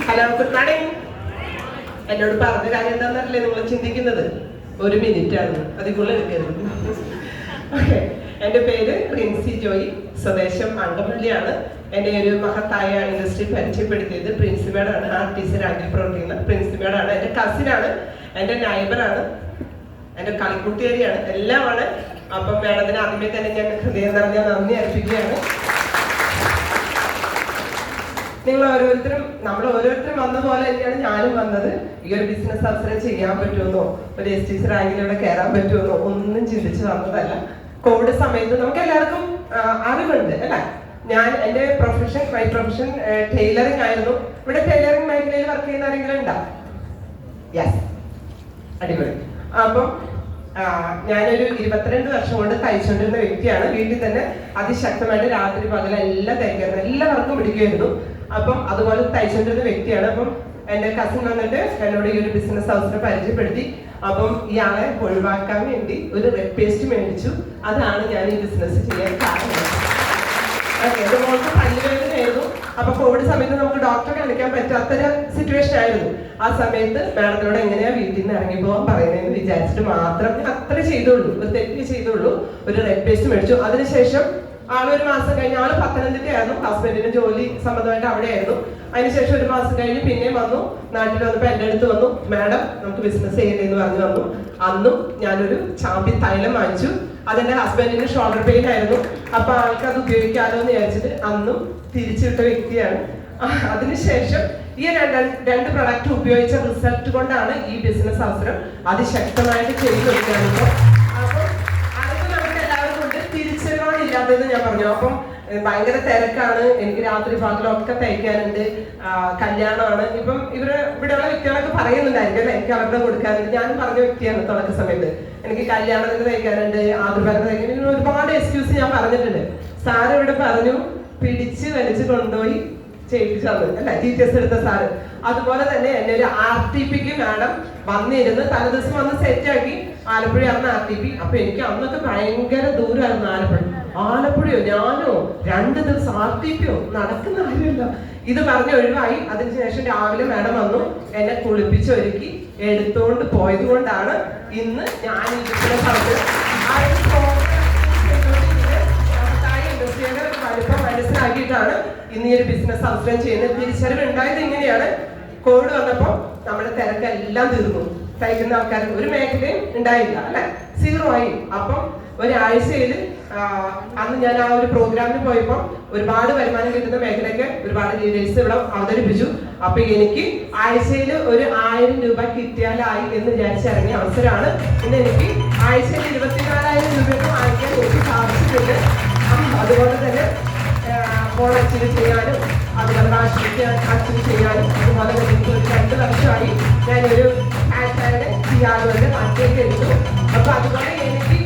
Hello, good morning. എന്നോട് പറഞ്ഞ കാര്യം എന്താണെന്നറിയില്ലേ നിങ്ങൾ ചിന്തിക്കുന്നത്? 1 മിനിറ്റാണ്, അതിക്കുള്ള എടുക്കരുത്. ഓക്കെ, എൻ്റെ പേര് പ്രിൻസി ജോയി, സ്വദേശം അങ്കമല്ലിയാണ്. എൻ്റെ ഒരു മഹത്തായ ഇൻഡസ്ട്രി പരിചയപ്പെടുത്തിയത് പ്രിൻസിമേഡാണ്. ആർട്ടിസി റാങ്കിൽ പ്രവർത്തിക്കുന്ന പ്രിൻസിമേഡാണ്. എൻ്റെ കസിനാണ്, എൻ്റെ നൈബറാണ്, എൻ്റെ കളിക്കുട്ടിയേരിയാണ്, എല്ലാമാണ്. അപ്പം മേഡത്തിന് ആദ്യമേ തന്നെ ഞാൻ ഹൃദയം നിറഞ്ഞ നന്ദി അർപ്പിക്കുകയാണ്. നമ്മൾ ഓരോരുത്തരും വന്ന പോലെ തന്നെയാണ് ഞാനും വന്നത്. ഈ ഒരു ബിസിനസ് അവസരം ചെയ്യാൻ പറ്റുമെന്നോ ഒരു STC റാങ്കിലൂടെ കയറാൻ പറ്റുമെന്നോ ഒന്നും ചിന്തിച്ച് വന്നതല്ല. കോവിഡ് സമയത്ത് നമുക്ക് എല്ലാവർക്കും അറിവുണ്ട് അല്ലേ? എൻ്റെ മൈ പ്രൊഫഷൻ ടൈലറിംഗ് ആയിരുന്നു. ഇവിടെ ടൈലറിംഗ് മേഖലയിൽ വർക്ക് ചെയ്യുന്ന ആരെങ്കിലും ഉണ്ടോ? യെസ്, അടിപൊളി. അപ്പം ഞാനൊരു 22 വർഷം കൊണ്ട് തയ്ച്ചുകൊണ്ടിരുന്ന വ്യക്തിയാണ്. വീട്ടിൽ തന്നെ അതിശക്തമായിട്ട് രാത്രി പകലെല്ലാം തയ്ക്കായിരുന്നു, എല്ലാവർക്കും പിടിക്കുമായിരുന്നു. അപ്പം അതുപോലെ തയ്ച്ചുകൊണ്ടിരുന്ന വ്യക്തിയാണ്. അപ്പം എൻ്റെ കസിൻ വന്നിട്ട് എന്നോട് ഈ ഒരു ബിസിനസ് അവസരം പരിചയപ്പെടുത്തി. അപ്പം ഇയാളെ ഒഴിവാക്കാൻ വേണ്ടി ഒരു റെഡ് പേസ്റ്റ് മേടിച്ചു. അതാണ് ഞാൻ ഈ ബിസിനസ് ചെയ്യാൻ കാരണം. എൻ്റെ മോൾക്ക് പല്ലുവേദനയായിരുന്നു. അപ്പൊ കോവിഡ് സമയത്ത് നമുക്ക് ഡോക്ടറെ കാണിക്കാൻ പറ്റാത്തൊരു സിറ്റുവേഷൻ ആയിരുന്നു. ആ സമയത്ത് മാഡത്തിനോട് എങ്ങനെയാ വീട്ടിൽ നിന്ന് ഇറങ്ങി പോകാൻ പറയുന്നതെന്ന് വിചാരിച്ചിട്ട് മാത്രം അത്ര ചെയ്തുള്ളൂ, ഒരു തെറ്റ് ചെയ്തുള്ളൂ. ഒരു റെഡ് പേസ്റ്റ് മേടിച്ചു. അതിനുശേഷം ആളൊരു മാസം കഴിഞ്ഞ്, ആള് പത്തനംതിട്ടയായിരുന്നു, ഹസ്ബൻഡിന് ജോലി സംബന്ധമായിട്ട് അവിടെയായിരുന്നു. അതിനുശേഷം ഒരു മാസം കഴിഞ്ഞ് പിന്നെയും വന്നു. നാട്ടിൽ വന്നപ്പോൾ എൻ്റെ അടുത്ത് വന്നു, മാഡം നമുക്ക് ബിസിനസ് ചെയ്യണ്ടെന്ന് പറഞ്ഞു വന്നു. അന്നും ഞാനൊരു ചാമ്പി തൈലം വാങ്ങിച്ചു. അതെന്റെ ഹസ്ബൻഡിന് ഷോൾഡർ പെയിൻ ആയിരുന്നു. അപ്പൊ ആൾക്ക് അത് ഉപയോഗിക്കാമല്ലോ എന്ന് വിചാരിച്ചിട്ട് അന്നും തിരിച്ചുവിട്ട വ്യക്തിയാണ്. അതിനുശേഷം ഈ രണ്ട് പ്രൊഡക്റ്റ് ഉപയോഗിച്ച റിസൾട്ട് കൊണ്ടാണ് ഈ ബിസിനസ് അവസരം അതിശക്തമായിട്ട് ചെയ്തു കൊടുക്കുന്നത്. അപ്പം അറിവ് നമുക്ക് എല്ലാവർക്കും ഉണ്ട്, തിരിച്ചറിവാണില്ലാത്തതെന്ന് ഞാൻ പറഞ്ഞു. അപ്പം ഭയങ്കര തിരക്കാണ്, എനിക്ക് രാത്രി പകലൊക്കെ തയ്ക്കാനുണ്ട്, കല്യാണമാണ്. ഇപ്പം ഇവിടെയുള്ള വ്യക്തികളൊക്കെ പറയുന്നുണ്ടായിരിക്കും അല്ലെ, എനിക്ക് അവരുടെ കൊടുക്കാനുണ്ട്. ഞാൻ പറഞ്ഞ വ്യക്തിയാണ് തുടക്ക സമയത്ത്, എനിക്ക് കല്യാണത്തിന് തയ്ക്കാനുണ്ട്, ആദ്യപരത്തിന് തയ്ക്കാനുണ്ട്, ഇങ്ങനെ ഒരുപാട് എക്സ്ക്യൂസ് ഞാൻ പറഞ്ഞിട്ടുണ്ട്. സാറ് ഇവിടെ പറഞ്ഞു പിടിച്ച് വലിച്ച് കൊണ്ടുപോയി ചെയ്യിപ്പിച്ചു തന്നു അല്ലെ, GTS എടുത്ത സാറ്. അതുപോലെ തന്നെ എന്നെ ഒരു RTPക്ക് മാഡം വന്നിരുന്ന് തലേദിവസം വന്ന് സെറ്റാക്കി. ആലപ്പുഴയാണ് RTP. അപ്പൊ എനിക്ക് അന്നൊക്കെ ഭയങ്കര ദൂരമായിരുന്നു ആലപ്പുഴയോ ഞാനോ 2 ദിവസം RTPയോ നടക്കുന്ന കാര്യമല്ല. ഇത് പറഞ്ഞ് ഒഴിവായി. അതിനുശേഷം രാവിലെ മാഡം വന്നു, എന്നെ കുളിപ്പിച്ചൊരുക്കി എടുത്തോണ്ട് പോയത് കൊണ്ടാണ് ഇന്ന് ഞാൻ ഈ ബിസിനസ് ഇൻഡസ്ട്രിയുടെ വലിപ്പം മനസ്സിലാക്കിയിട്ടാണ് ഇന്ന് ഈ ഒരു ബിസിനസ് അവസരം ചെയ്യുന്നത്. തിരിച്ചറിവ് ഉണ്ടായത് ഇങ്ങനെയാണ്. കോവിഡ് വന്നപ്പോൾ നമ്മുടെ തിരക്കെല്ലാം തീർന്നു. തയ്ക്കുന്ന ആൾക്കാർക്ക് ഒരു മേഖലയും ഉണ്ടായില്ല അല്ലെ, 0 ആയി. അപ്പം ഒരാഴ്ചയിൽ അന്ന് ഞാൻ ആ ഒരു പ്രോഗ്രാമിന് പോയപ്പോൾ ഒരുപാട് വരുമാനം കിട്ടുന്ന മേഖലയൊക്കെ ഒരുപാട് ലീഡേഴ്സ് ഇവിടെ അവതരിപ്പിച്ചു. അപ്പൊ എനിക്ക് ആഴ്ചയിൽ ഒരു 1000 രൂപ കിട്ടിയാലായി എന്ന് വിചാരിച്ചിറങ്ങിയ അവസരമാണ്. ഇന്ന് എനിക്ക് ആഴ്ചയിൽ 24,000 രൂപയൊക്കെ വാങ്ങിക്കാൻ എനിക്ക് സാധിച്ചിട്ടുണ്ട്. അതുപോലെ തന്നെ ഫോൺ അച്ചീവ് ചെയ്യാനും അതുപോലെ അച്ചീവ് ചെയ്യാനും അതുപോലെ തന്നെ എനിക്ക് ഒരു 2 വർഷമായി ഞാനൊരു ചെയ്യാറുണ്ട്, മാറ്റിയൊക്കെ എടുത്തു. അപ്പൊ അതുപോലെ എനിക്ക്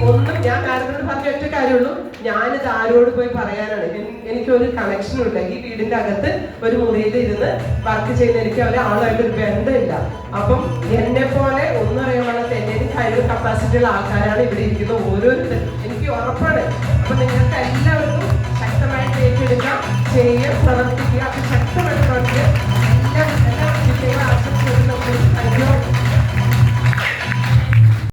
ഞാൻ മാഡത്തിനോട് പറഞ്ഞ ഒറ്റ കാര്യമുള്ളൂ, ഞാനിത് ആരോട് പോയി പറയാനാണ്? എനിക്കൊരു കണക്ഷനും ഇല്ല. ഈ വീടിന്റെ അകത്ത് ഒരു മുറിയിൽ ഇരുന്ന് വർക്ക് ചെയ്യുന്ന എനിക്ക് ഒരാളായിട്ടൊരു ബന്ധമില്ല. അപ്പം എന്നെ പോലെ ഒന്നും അറിയാൻ പാടാത്ത എന്തെങ്കിലും കഴിവ് കപ്പാസിറ്റിയുള്ള ആൾക്കാരാണ് ഇവിടെ ഇരിക്കുന്ന ഓരോരുത്തരും, എനിക്ക് ഉറപ്പാണ്. അപ്പൊ നിങ്ങൾക്ക് എല്ലാവർക്കും ശക്തമായിട്ട് ഏറ്റെടുക്കാം, ചെയ്യുക, പ്രവർത്തിക്കുക, ശക്തമായിട്ട് പ്രവർത്തിക്കുക.